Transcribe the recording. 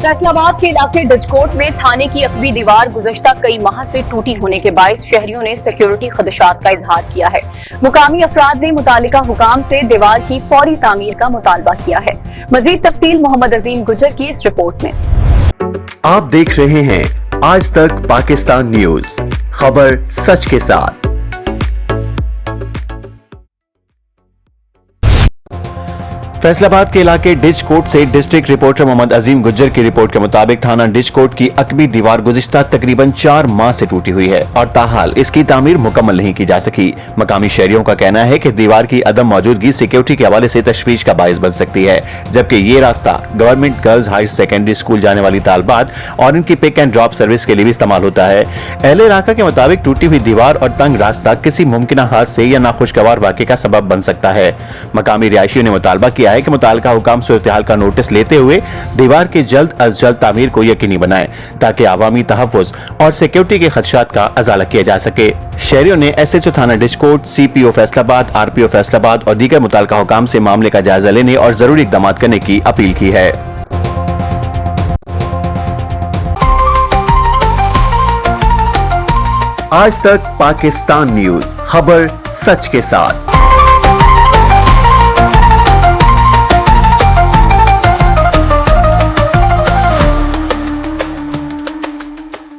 फैसलाबाद के इलाके डिजकोट में थाने की अकबी दीवार गुज़श्ता कई माह से टूटी होने के बायस शहरियों ने सिक्योरिटी खदशात का इजहार किया है। मुकामी अफराद ने मुतालिका हुकाम से दीवार की फौरी तामीर का मुतालबा किया है। मजीद तफसील मोहम्मद अजीम गुजर की इस रिपोर्ट में। आप देख रहे हैं आज तक पाकिस्तान न्यूज, खबर सच के साथ। फैसलाबाद के इलाके डिजकोट से डिस्ट्रिक्ट रिपोर्टर मोहम्मद अजीम गुज्जर की रिपोर्ट के मुताबिक थाना डिजकोट की अकबी दीवार गुज़िश्ता तकरीबन 4 माह से टूटी हुई है और ताहाल इसकी तामीर मुकम्मल नहीं की जा सकी। मकामी शहरियों का कहना है कि दीवार की अदम मौजूदगी सिक्योरिटी के हवाले से तशवीश का बायस बन सकती है, जबकि ये रास्ता government girls higher secondary school जाने वाली तालबात और इनकी पिक एंड ड्रॉप सर्विस के लिए भी इस्तेमाल होता है। अहले इलाका के मुताबिक टूटी हुई दीवार और तंग रास्ता किसी मुमकिन हादसे या नाखुशगवार वाक़े का सबब बन सकता है। मकामी रिहायशियों ने मुतालबा किया है कि मुतालिका हुकाम सूरत-ए-हाल का नोटिस लेते हुए दीवार की जल्द अज जल्द तामीर को यकीनी बनाएं ताकि आवामी तहफ़्फ़ुज़ और सिक्योरिटी के खदशात का अज़ाला किया जा सके। शहरियों ने एसएचओ थाना डिजकोट, सीपीओ फैसलाबाद, आरपीओ फैसलाबाद और दीगर मुतालिका हुकाम से मामले का जायजा लेने और जरूरी इक़दाम करने की अपील की है। आज तक पाकिस्तान न्यूज, खबर सच के साथ।